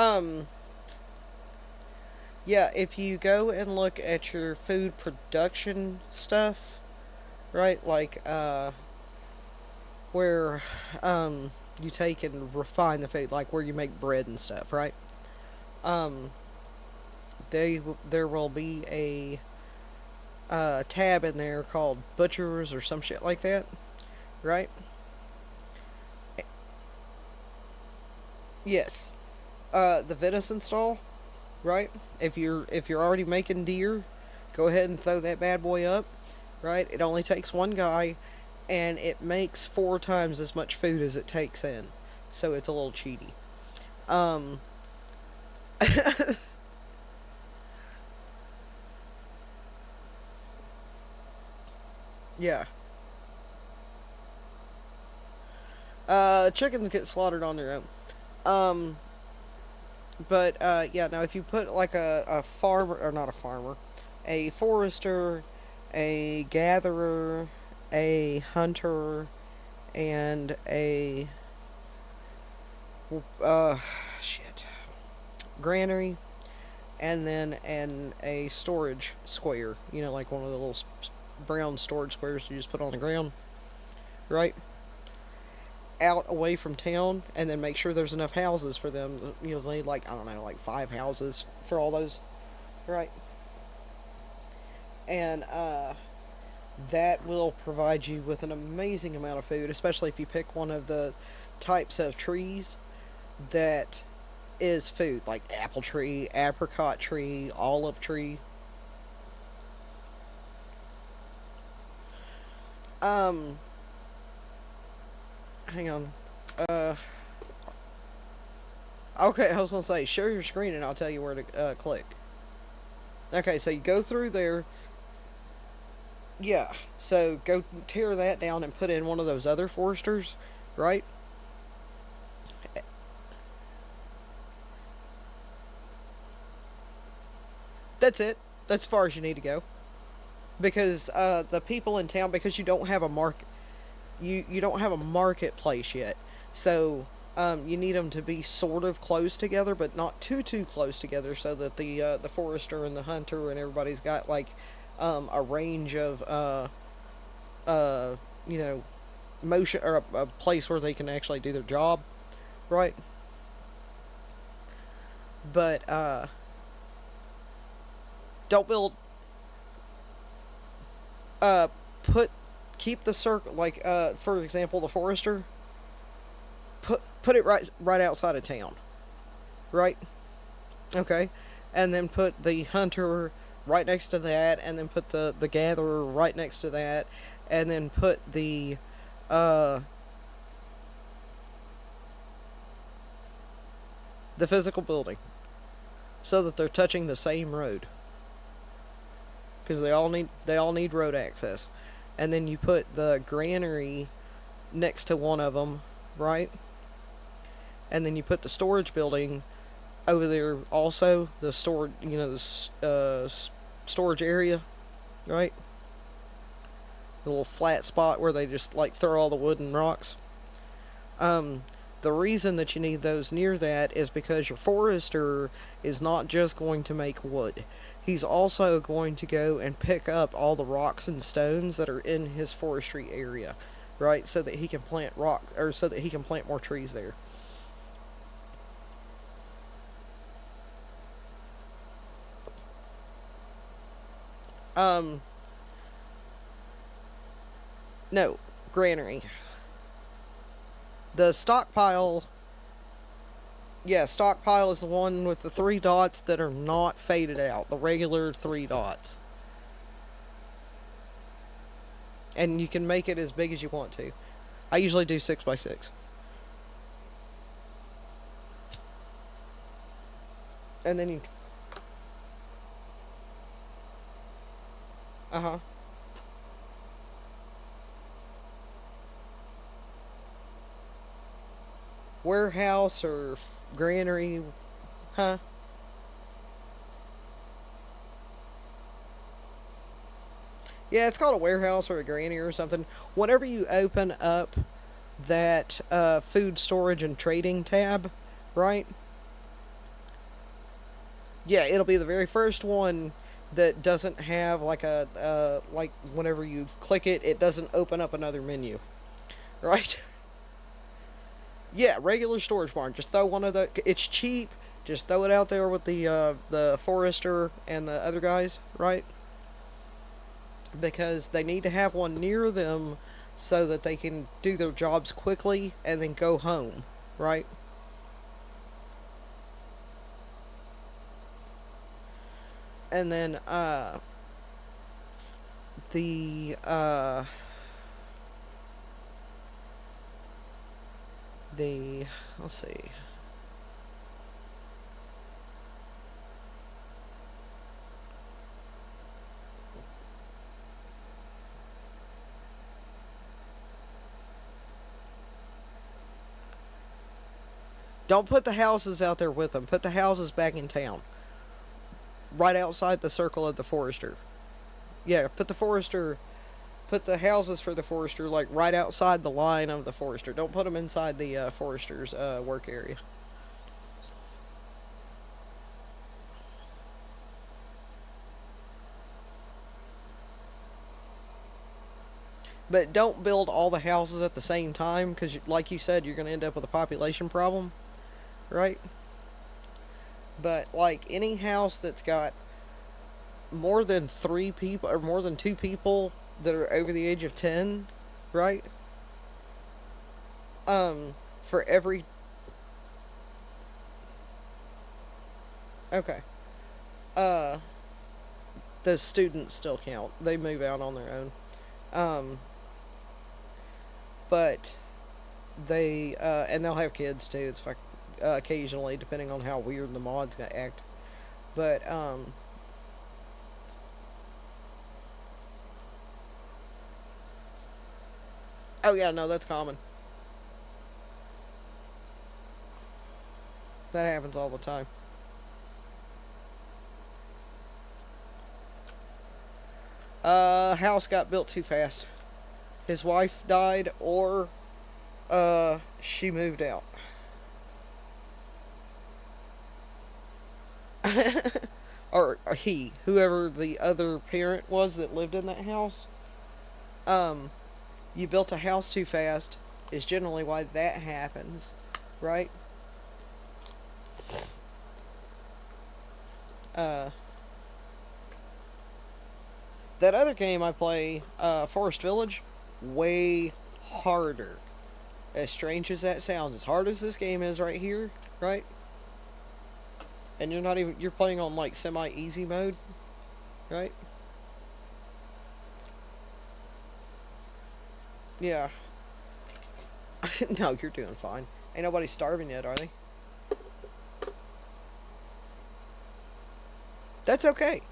Um, yeah, if you go and look at your food production stuff, right? Like, where, you take and refine the food, like where you make bread and stuff, right? Um, there will be a tab in there called butchers or some shit like that, right? Yes. The venison stall, right? If you're already making deer, go ahead and throw that bad boy up, right? It only takes one guy, and it makes 4 times as much food as it takes in, so it's a little cheaty. Um, yeah. Chickens get slaughtered on their own. Um, but yeah. Now, if you put like a farmer, or not a farmer, a forester, a gatherer, a hunter, and a uh, shit granary, and then a storage square. You know, like one of the little brown storage squares you just put on the ground, right? Out away from town, and then make sure there's enough houses for them. You know, they need like, I don't know, like 5 houses for all those, right? And that will provide you with an amazing amount of food, especially if you pick one of the types of trees that is food, like apple tree, apricot tree, olive tree. Um, Hang on. Uh, okay, I was gonna say share your screen and I'll tell you where to click. Okay, so you go through there. Yeah, so go tear that down and put in one of those other foresters, right? That's it. That's as far as you need to go because the people in town, because you don't have a market, you don't have a marketplace yet, so you need them to be sort of close together, but not too close together, so that the forester and the hunter and everybody's got like a range of uh, you know, motion, or a place where they can actually do their job, right? But don't build. Uh, put Keep the circle, like for example, the forester. Put it right outside of town, right? Okay, and then put the hunter right next to that, and then put the gatherer right next to that, and then put uh the physical building so that they're touching the same road, because they all need road access, and then you put the granary next to one of them, right? And then you put the storage building over there also, the storage, the storage area, right? The little flat spot where they just like throw all the wood and rocks. Um, the reason that you need those near that is because your forester is not just going to make wood. He's also going to go and pick up all the rocks and stones that are in his forestry area, right? So that he can plant rocks, or so that he can plant more trees there. Um, no, granary. The stockpile, yeah, stockpile is the one with the 3 dots that are not faded out, the regular 3 dots. And you can make it as big as you want to. I usually do 6 by 6. And then you, uh huh, warehouse or granary, huh? Yeah, it's called a warehouse or a granary or something. Whenever you open up that food storage and trading tab, right? Yeah, it'll be the very first one that doesn't have like a like whenever you click it, it doesn't open up another menu, right? Yeah, regular storage barn. Just throw one of the. It's cheap. Just throw it out there with the forester and the other guys, right? Because they need to have one near them so that they can do their jobs quickly and then go home, right? And then the the let's see. Don't put the houses out there with them. Put the houses back in town, right outside the circle of the forester. Yeah, put the houses for the forester like right outside the line of the forester. Don't put them inside the forester's work area. But don't build all the houses at the same time because, like you said, you're going to end up with a population problem, right? But like any house that's got more than 3 people or more than 2 people that are over the age of 10, right? For every. Okay. Uh, the students still count. They move out on their own. Um, but and they'll have kids too. It's like occasionally, depending on how weird the mod's gonna act. But oh yeah, no, that's common. That happens all the time. House got built too fast. His wife died, or she moved out. Or he, whoever the other parent was that lived in that house. Um, you built a house too fast is generally why that happens, right? Uh, that other game I play, Forest Village, way harder. As strange as that sounds, as hard as this game is right here, right? And you're playing on like semi easy mode, right? Yeah. No, you're doing fine. Ain't nobody starving yet, are they? That's okay.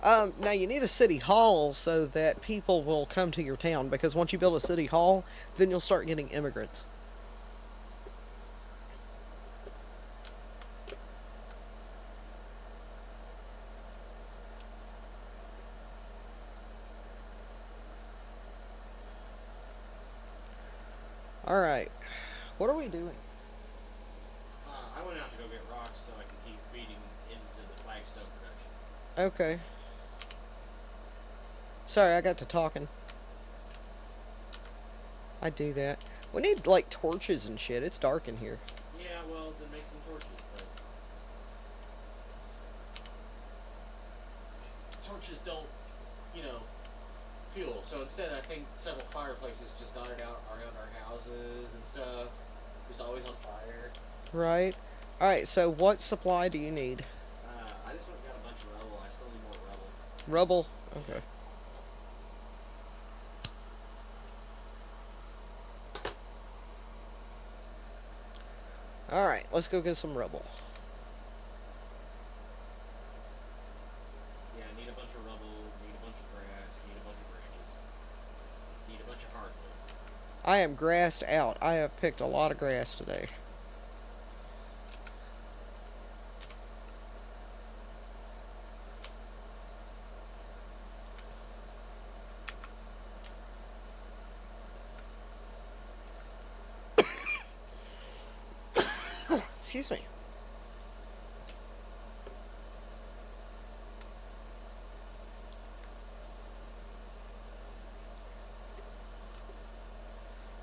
Now you need a city hall so that people will come to your town because once you build a city hall, then you'll start getting immigrants. All right. What are we doing? I went out to go get rocks so I can keep feeding into the flagstone production. Okay. Sorry, I got to talking. I do that. We need like torches and shit. It's dark in here. Yeah, well, then make some torches, but torches don't, you know, fuel. So instead, I think several fireplaces just dotted out around our houses and stuff. Just always on fire. Right. All right. So what supply do you need? I just went and got a bunch of rubble. I still need more rubble. Rubble. Okay. All right. Let's go get some rubble. Yeah, I need a bunch of rubble. Need a bunch of grass. Need a bunch of branches. Need a bunch of hardwood. I am grassed out. I have picked a lot of grass today. Excuse me.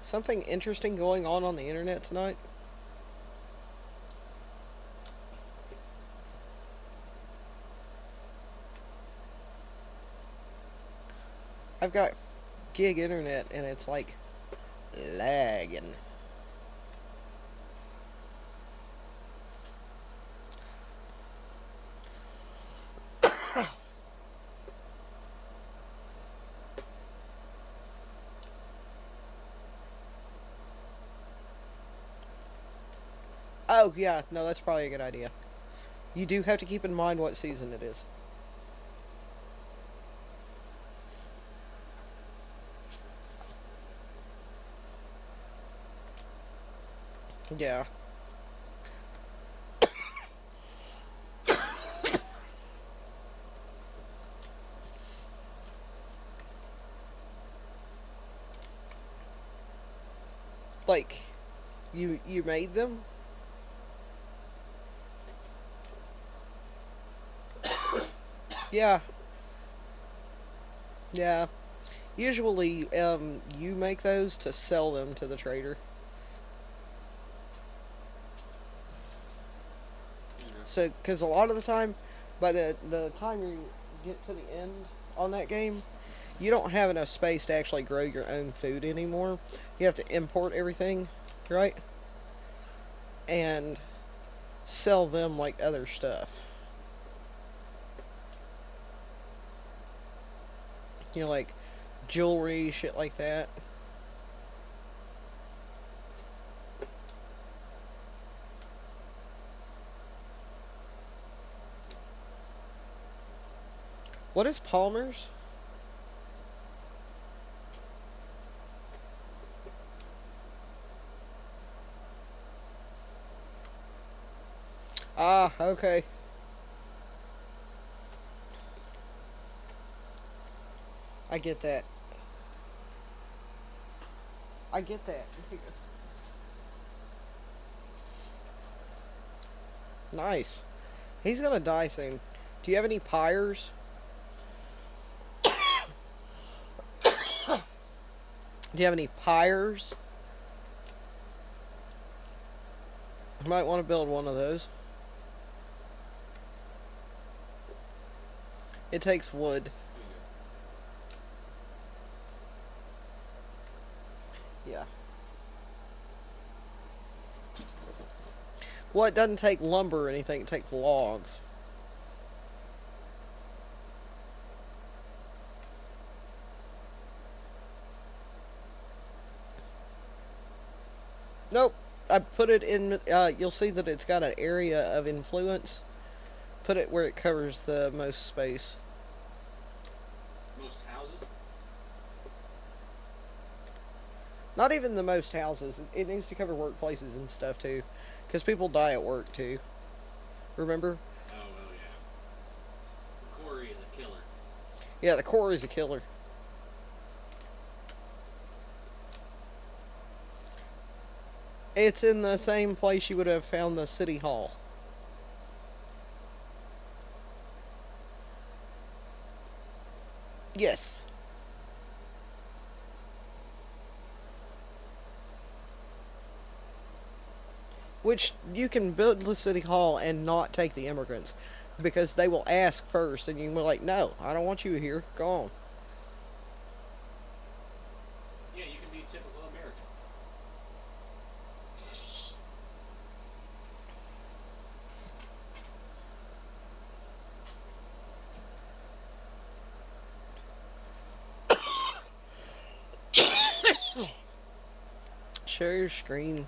Something interesting going on the internet tonight. I've got gig internet and it's like lagging. Oh, yeah, no, that's probably a good idea. You do have to keep in mind what season it is. Yeah. Like, you made them? Yeah. Yeah. Usually, you make those to sell them to the trader. You know. So, because a lot of the time, by the time you get to the end on that game, you don't have enough space to actually grow your own food anymore. You have to import everything, right? And sell them like other stuff. You know, like jewelry, shit like that. What is Palmer's? Ah, okay. I get that. I get that. Nice. He's gonna die soon. Do you have any pyres? Do you have any pyres? You might want to build one of those. It takes wood. Yeah. Well, it doesn't take lumber or anything. It takes logs. Nope. I put it in. You'll see that it's got an area of influence. Put it where it covers the most space. Most houses? Not even the most houses. It needs to cover workplaces and stuff too, because people die at work too. Remember? Oh, well, yeah. The quarry is a killer. Yeah, the core is a killer. It's in the same place you would have found the city hall. Yes. Which you can build the city hall and not take the immigrants because they will ask first and you can be like, no, I don't want you here. Go on. Yeah, you can be typical American. Share your screen.